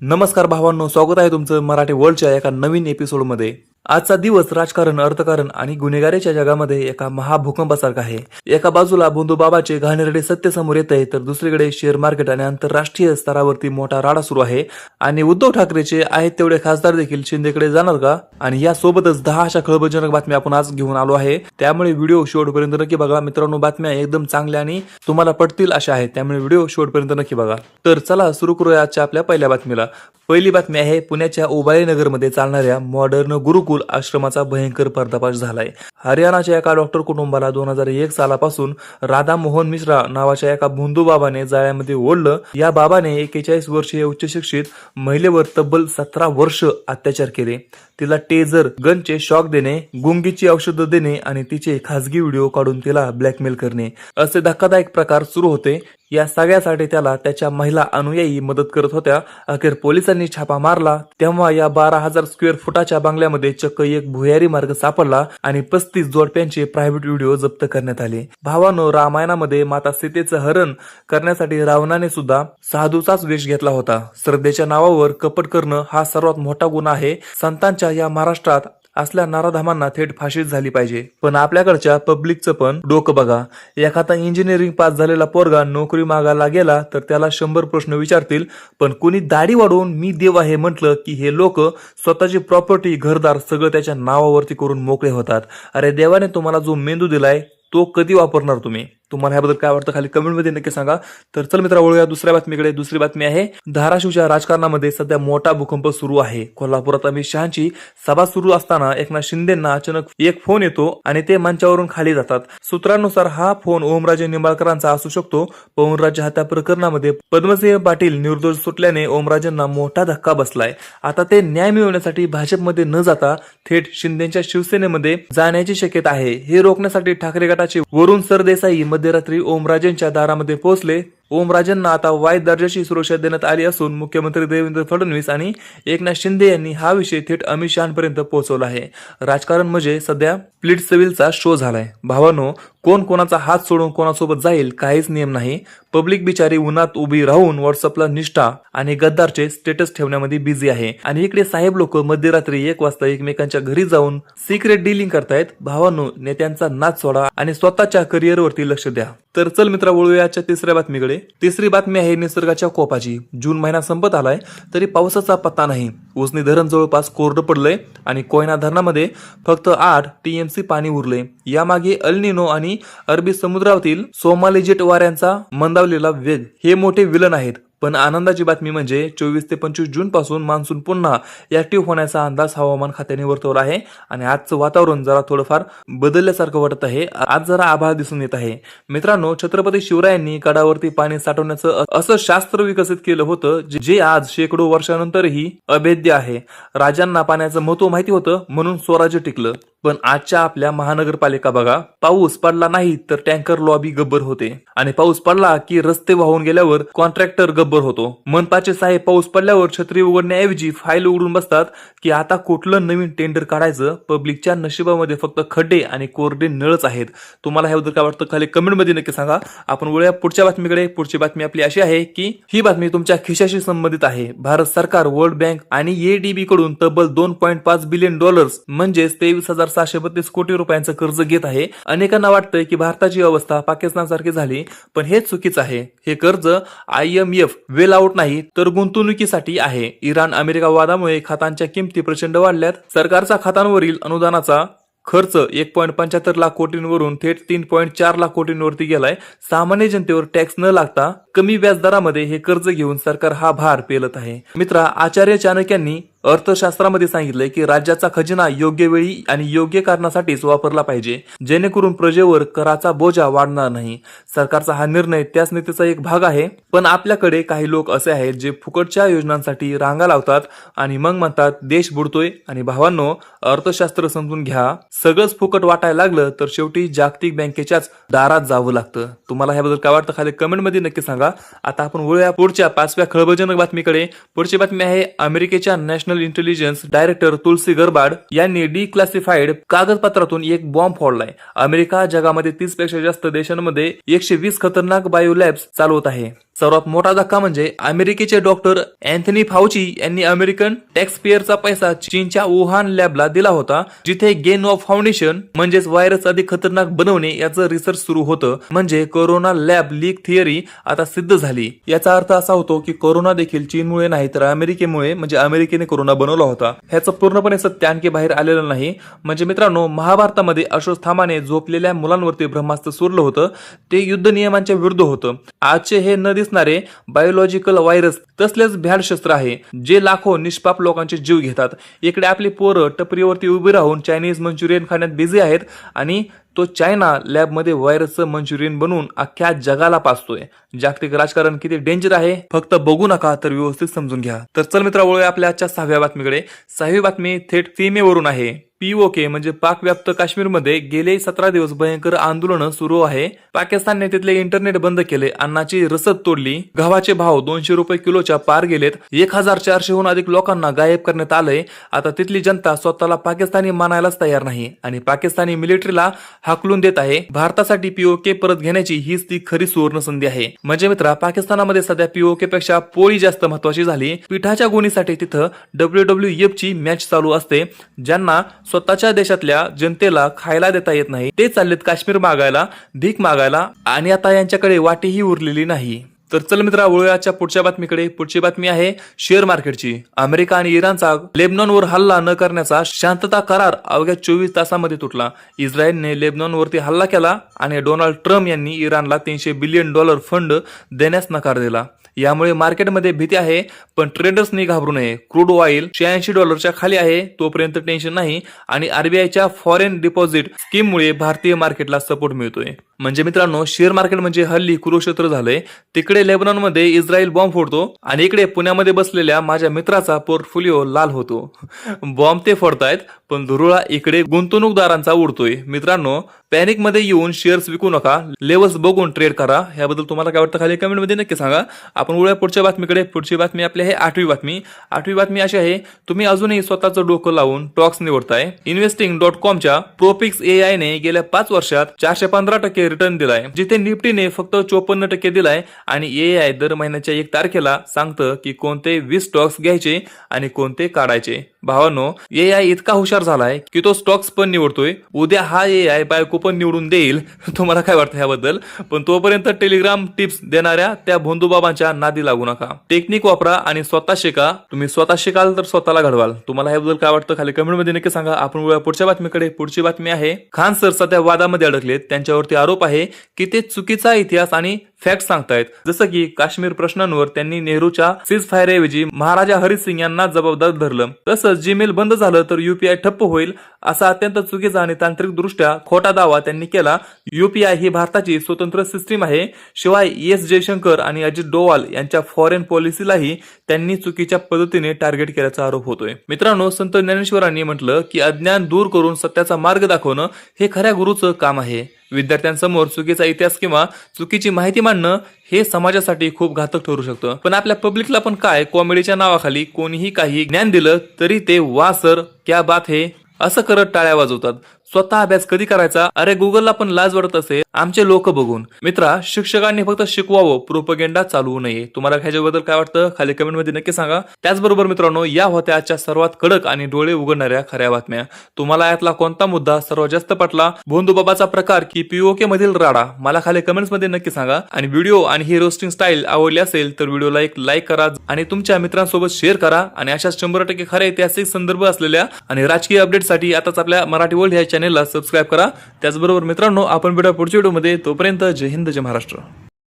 नमस्कार भावांनो, स्वागत आहे तुमचं मराठी वर्ल्डच्या एका नवीन एपिसोडमध्ये। आजचा दिवस राजकारण, अर्थकारण आणि गुन्हेगारीच्या जगामध्ये एका महाभूकंपासारखा आहे। एका बाजूला बंधुबाबाचे घाणेरडे सत्य समोर येत आहे, तर दुसरीकडे शेअर मार्केट आणि आंतरराष्ट्रीय स्तरावरती मोठा राडा सुरू आहे। आणि उद्धव ठाकरेचे आहेत तेवढे खासदार देखील शिंदेकडे जाणार का? आणि या सोबतच 10 अशा खळबळजनक बातम्या आपण आज घेऊन आलो आहे। त्यामुळे व्हिडिओ शेवटपर्यंत नक्की बघा मित्रांनो। बातम्या एकदम चांगल्या आणि तुम्हाला पटतील अशा आहेत, त्यामुळे व्हिडिओ शेवटपर्यंत नक्की बघा। तर चला सुरू करूया आजच्या आपल्या पहिल्या बातमीला। पहिली बातमी आहे, पुण्याच्या उबाळे नगरमध्ये चालणाऱ्या मॉडर्न गुरुकुल आश्रमाचा भयंकर पर्दाफाश झालाय। हरियाणाच्या एका डॉक्टर कुटुंबाला 2001 सालापासून राधा मोहन मिश्रा नावाच्या एका बंधुबाबाने जाळ्यामध्ये ओढलं। या बाबाने 41 वर्षीय उच्च शिक्षित महिलेवर तब्बल 17 वर्ष अत्याचार केले। तिला टेजर गनचे शॉक देणे, गुंगीची औषधं देणे आणि तिचे खासगी व्हिडिओ काढून तिला ब्लॅकमेल करणे असे धक्कादायक प्रकार सुरू होते। या सगळ्यासाठी त्याला त्याच्या महिला अनुयायी मदत करत होत्या। अखेर पोलिसांनी छापा मारला तेव्हा या 12,000 स्क्वेअर फुटाच्या बंगल्यामध्ये चक्क एक भुयारी मार्ग सापडला आणि 35 जोडप्यांचे प्रायव्हेट व्हिडिओ जप्त करण्यात आले। भावानो, रामायणामध्ये माता सीतेचं हरण करण्यासाठी रावणाने सुद्धा साधूचाच वेश घेतला होता। श्रद्धेच्या नावावर कपट करणं हा सर्वात मोठा गुन्हा आहे। संतांच्या या महाराष्ट्रात असल्या नराधमांना थेट फाशीच झाली पाहिजे। पण आपल्याकडच्या पब्लिकचं पण डोकं बघा। एखादा इंजिनिअरिंग पास झालेला पोरगा नोकरी मागायला गेला तर त्याला 100 प्रश्न विचारतील, पण कुणी दाढी वाढवून मी देव आहे म्हटलं की हे लोक स्वतःची प्रॉपर्टी, घरदार सगळं त्याच्या नावावरती करून मोकळे होतात। अरे देवाने तुम्हाला जो मेंदू दिलाय तो कधी वापरणार तुम्ही? तुम्हाला याबद्दल काय वाटतं खाली कमेंट मध्ये नक्की सांगा। तर चल मित्रा, वळूया दुसऱ्या बातमीकडे। दुसरी बातमी आहे, धाराशिवच्या राजकारणामध्ये सध्या मोठा भूकंप सुरू आहे। कोल्हापुरात अमित शहाची सभा सुरू असताना एकनाथ शिंदेंना अचानक एक फोन येतो आणि ते मंचावरून खाली जातात। सूत्रांनुसार हा फोन ओमराजे निंबाळकरांचा असू शकतो। पवनराजे हत्या प्रकरणामध्ये पद्मसिंह पाटील निर्दोष सुटल्याने ओमराजेंना मोठा धक्का बसलाय। आता ते न्याय मिळवण्यासाठी भाजपमध्ये न जाता थेट शिंदेच्या शिवसेनेमध्ये जाण्याची शक्यता आहे। हे रोखण्यासाठी ठाकरे गटाचे वरुण सरदेसाई मध्यरात्री ओमराजेंच्या दारामध्ये पोहोचले। ओमराजेंना आता वाय दर्जाची सुरक्षा देण्यात आली असून मुख्यमंत्री देवेंद्र फडणवीस आणि एकनाथ शिंदे यांनी हा विषय थेट अमित शहांपर्यंत पोहोचवला आहे। राजकारण म्हणजे सध्या स्प्लिट सिव्हिलचा शो झालाय। भावानो, कोण कोणाचा हात सोडून कोणासोबत जाईल काहीच नियम नाही। पब्लिक बिचारी उन्हात उभी राहून व्हॉट्सअपला निष्ठा आणि गद्दारचे स्टेटस ठेवण्यामध्ये बिझी आहे आणि इकडे साहेब लोक मध्यरात्री 1 वाजता एकमेकांच्या घरी जाऊन सिक्रेट डीलिंग करतायत। भावानो, नेत्यांचा नाच सोडा आणि स्वतःच्या करिअरवरती लक्ष द्या। तर चल मित्रा, वळूया आजच्या तिसऱ्या बातमीकडे। तिसरी बातमी आहे निसर्गाच्या कोपाची। जून महिना संपत आलाय तरी पावसाचा पत्ता नाही। उजनी धरण जवळपास कोरडं पडलंय आणि कोयना धरणामध्ये फक्त 8 TMC पाणी उरले। यामागे अल निनो आणि अरबी समुद्रातील सोमाली जेट वाऱ्यांचा मंदावलेला वेग हे मोठे विलन आहेत। पण आनंदाची बातमी म्हणजे 24 ते 25 जून पासून मान्सून पुन्हा ऍक्टिव्ह होण्याचा अंदाज हवामान खात्याने वर्तवला आहे आणि आजचं वातावरण जरा थोडंफार बदलल्यासारखं वाटत आहे। आज जरा आभाळ दिसून येत आहे। मित्रांनो, छत्रपती शिवरायांनी गडावरती पाणी साठवण्याचं असं शास्त्र विकसित केलं होतं जे आज शेकडो वर्षानंतरही अभेद्य आहे। राजांना पाण्याचं महत्व माहिती होतं म्हणून स्वराज्य टिकलं। पण आजच्या आपल्या महानगरपालिका बघा, पाऊस पडला नाही तर टँकर लॉबी गब्बर होते आणि पाऊस पडला की रस्ते वाहून गेल्यावर कॉन्ट्रॅक्टर गब्बर होतो। मनपाचे साहेब पाऊस पडल्यावर छत्री उघडण्याऐवजी फाईल उघडून बसतात की आता कुठलं नवीन टेंडर काढायचं। पब्लिकच्या नशिबामध्ये फक्त खड्डे आणि कोरडे नळच आहेत। तुम्हाला ह्याबद्दल काय वाटतं खाली कमेंट मध्ये नक्की सांगा। आपण वळूया पुढच्या बातमीकडे। पुढची बातमी आपली अशी आहे की ही बातमी तुमच्या खिशाशी संबंधित आहे। भारत सरकार वर्ल्ड बँक आणि ADB कडून तब्बल $2.5 बिलियन म्हणजे 23,632 कोटी रुपयांचं कर्ज घेत आहे। अनेकांना वाटतंय की भारताची अवस्था पाकिस्तान सारखी झाली, पण हे चुकीचं आहे। हे कर्ज IMF वेल आउट नाही तर गुंतवणुकीसाठी आहे। इराण अमेरिका वादामुळे खतांच्या किमती प्रचंड वाढल्यात। सरकारचा खतांवरील अनुदानाचा खर्च 1.75 लाख कोटींवरून थेट 3.4 लाख कोटींवरती गेलाय। सामान्य जनतेवर टॅक्स न लागता कमी व्याजदरामध्ये हे कर्ज घेऊन सरकार हा भार पेलत आहे। मित्रा, आचार्य चाणक्यांनी अर्थशास्त्रामध्ये सांगितलंय की राज्याचा खजिना योग्य वेळी आणि योग्य कारणासाठीच वापरला पाहिजे, जेणेकरून प्रजेवर कराचा बोजा वाढणार नाही। सरकारचा हा निर्णय त्याच नीतीचा एक भाग आहे। पण आपल्याकडे काही लोक असे आहेत जे फुकटच्या योजनांसाठी रांगा लावतात आणि मग म्हणतात देश बुडतोय। आणि भावांनो, अर्थशास्त्र समजून घ्या, सगळंच फुकट वाटायला लागलं तर शेवटी जागतिक बँकेच्याच दारात जावं लागतं। तुम्हाला ह्याबद्दल काय वाटतं खाली कमेंट मध्ये नक्की सांगा। आता आपण वळूया पुढच्या 5व्या खळबळजनक बातमीकडे। पुढची बातमी आहे, अमेरिकेच्या नॅशनल इंटेलिजन्स डायरेक्टर तुलसी गरबाड यांनी डिक्लासिफाईड कागदपत्रातून एक बॉम्ब फोडलाय। अमेरिका जगामध्ये 30 पेक्षा जास्त देशांमध्ये 120 खतरनाक बायो लॅब्स चालवत आहे। सर्वात मोठा धक्का म्हणजे अमेरिकेचे डॉक्टर अँथनी फाउची यांनी अमेरिकन टॅक्स पेयरचा पैसा चीनच्या वुहान लॅबला दिला होता, जिथे गेन ऑफ फाउंडेशन म्हणजेच व्हायरस अधिक खतरनाक बनवणे याचं रिसर्च सुरू होतं. म्हणजे कोरोना लॅब लीक थिअरी आता सिद्ध झाली. याचा अर्थ असा होतो की कोरोना देखील चीनमुळे नाही तर अमेरिकेमुळे, म्हणजे अमेरिकेने कोरोना बनवला होता. ह्याचं पूर्णपणे सत्य आणखी बाहेर आलेलं नाही. म्हणजे मित्रांनो, महाभारतामध्ये अश्वत्थामाने झोपलेल्या मुलांवरती ब्रह्मास्त्र सोडलं होतं, ते युद्ध नियमांच्या विरुद्ध होतं. आजचे हे न दिसणारे बायोलॉजिकल व्हायरस तसलेच भ्याड शस्त्र आहे, जे लाखो निष्पाप लोकांचे जीव घेतात. इकडे आपली पोरं टपरीवरती उभी राहून चायनीज मंचुरियन खाण्यात बिझी आहेत आणि तो चायना लॅबमध्ये व्हायरसचं मंचुरियन बनवून अख्ख्या जगाला पाचतोय. जागतिक राजकारण किती डेंजर आहे फक्त बघू नका तर व्यवस्थित समजून घ्या. तर चल मित्रांनो, आपल्या आजच्या 6व्या बातमीकडे. 6वी बातमी थेट सीमेवरून आहे. पीओके म्हणजे पाक व्याप्त काश्मीरमध्ये गेले 17 दिवस भयंकर आंदोलन सुरू आहे. पाकिस्तानने तिथले इंटरनेट बंद केले, अन्नाची रसद तोडली, गव्हाचे भाव 200 रुपये किलोच्या पार गेलेत, 1400हून अधिक लोकांना गायब करण्यात आलंय. आता तिथली जनता स्वतःला पाकिस्तानी मानायलाच तयार नाही आणि पाकिस्तानी मिलिटरीला हाकलून देत आहे. भारतासाठी पीओके परत घेण्याची हीच ती खरी सुवर्ण संधी आहे. म्हणजे मित्रा, पाकिस्तानामध्ये सध्या पीओके पेक्षा पोळी जास्त महत्वाची झाली. पिठाच्या गोणीसाठी तिथं WWF ची मॅच चालू असते. ज्यांना स्वतःच्या देशातल्या जनतेला खायला देता येत नाही ते चाललेत काश्मीर मागायला, भीक मागायला, आणि आता यांच्याकडे वाटेही उरलेली नाही. तर चल मित्रा, वळूयाच्या पुढच्या बातमीकडे. पुढची बातमी आहे शेअर मार्केटची. अमेरिका आणि इराणचा लेबनॉनवर हल्ला न करण्याचा शांतता करार अवघ्या 24 तासांमध्ये तुटला. इस्रायलने लेबनॉनवरती हल्ला केला आणि डोनाल्ड ट्रम्प यांनी इराणला $300 बिलियन फंड देण्यास नकार दिला. यामुळे मार्केटमध्ये भीती आहे, पण ट्रेडर्सनी घाबरू नये. क्रूड ऑइल $86 खाली आहे, तोपर्यंत टेन्शन नाही. आणि आरबीआयच्या फॉरेन डिपॉझिट स्कीममुळे भारतीय मार्केटला सपोर्ट मिळतोय. म्हणजे मित्रांनो, शेअर मार्केट म्हणजे हल्ली कुरुक्षेत्र झालंय. तिकडे लेबनॉनमध्ये इस्रायल बॉम्ब फोडतो आणि इकडे पुण्यामध्ये बसलेल्या माझ्या मित्राचा पोर्टफोलिओ लाल होतो. बॉम्ब ते फोडतायत पण धुरुळा इकडे गुंतवणूकदारांचा उडतोय. मित्रांनो, पॅनिक मध्ये येऊन शेअर्स विकू नका, लेवल्स बघून ट्रेड करा. याबद्दल तुम्हाला काय वाटतं खाली कमेंट मध्ये नक्की सांगा. आपण वळूया पुढच्या बातमीकडे. पुढची बातमी आपली आहे 8वी बातमी. 8वी बातमी अशी आहे, तुम्ही अजूनही स्वतःचं डोकं लावून टॉक्स निवडताय. इन्व्हेस्टिंग.com प्रोपिक्स AI ने गेल्या 5 वर्षात 415% रिटर्न दिलाय, जिथे निफ्टीने फक्त 54% दिलाय. आणि AI दर महिन्याच्या 1 तारखेला सांगतं की कोणते 20 स्टॉक्स घ्यायचे आणि कोणते काढायचे. भावांनो, AI इतका हुशार झालाय की तो स्टॉक्स पण निवडतोय. उद्या हा AI बायको पण निवडून देईल. तुम्हाला काय वाटतं याबद्दल? पण तोपर्यंत टेलिग्राम टिप्स देणाऱ्या त्या भोंदूबाबांच्या नादी लागू नका. टेक्निक वापरा आणि स्वतः शिका. तुम्ही स्वतः शिकाल तर स्वतःला घडवाल. तुम्हाला याबद्दल काय वाटतं खाली कमेंट मध्ये नक्की सांगा. आपण पुढच्या बातमीकडे. पुढची बातमी आहे, खान सर सध्या वादामध्ये अडकलेत. त्यांच्यावरती आरोप आहे की ते चुकीचा इतिहास आणि फॅक्ट सांगतायत. जसं की काश्मीर प्रश्नांवर त्यांनी नेहरूच्या सीज फायर ऐवजी महाराजा हरी सिंग यांना जबाबदार धरलं. तसंच जीमेल बंद झालं तर UPI ठप्प होईल असा अत्यंत चुकीचा आणि तांत्रिक दृष्ट्या खोटा दावा त्यांनी केला. UPI ही भारताची स्वतंत्र सिस्टीम आहे. शिवाय ES जयशंकर आणि अजित डोवाल यांच्या फॉरेन पॉलिसीलाही त्यांनी चुकीच्या पद्धतीने टार्गेट केल्याचा आरोप होतोय. मित्रांनो, संत ज्ञानेश्वरांनी म्हटलं की अज्ञान दूर करून सत्याचा मार्ग दाखवणं हे खऱ्या गुरुचं काम आहे. विद्यार्थ्यांसमोर चुकीचा इतिहास किंवा चुकीची माहिती मांडणं हे समाजासाठी खूप घातक ठरू शकतं. पण आपल्या पब्लिकला पण काय, कॉमेडीच्या नावाखाली कोणीही काही ज्ञान दिलं तरी ते वा सर क्या बात है असं करत टाळ्या वाजवतात. स्वतः अभ्यास कधी करायचा? अरे गुगलला पण लाज वाटत असेल आमचे लोक बघून. मित्रा, शिक्षकांनी फक्त शिकवावं, प्रोपगेंडा चालवू नये. तुम्हाला ह्याच्याबद्दल काय वाटतं खाली कमेंट मध्ये नक्की सांगा. त्याचबरोबर मित्रांनो, या होत्या आजच्या सर्वात कडक आणि डोळे उघडणाऱ्या खऱ्या बातम्या. तुम्हाला यातला कोणता मुद्दा सर्वात जास्त पटला, भोंदूबाबाचा प्रकार की पीओके मधील राडा, मला खाली कमेंट्स मध्ये नक्की सांगा. आणि व्हिडिओ आणि ही रोस्टिंग स्टाईल आवडली असेल तर व्हिडिओला एक लाईक करा आणि तुमच्या मित्रांसोबत शेअर करा. आणि अशा 100% खऱ्या ऐतिहासिक संदर्भ असलेल्या आणि राजकीय अपडेटसाठी आताच आपल्या मराठी वर्ल्ड ह्या चॅनेलला सबस्क्राईब करा. त्याचबरोबर मित्रांनो, आपण भेटूया पुढच्या व्हिडिओमध्ये. तोपर्यंत जय हिंद, जय महाराष्ट्र.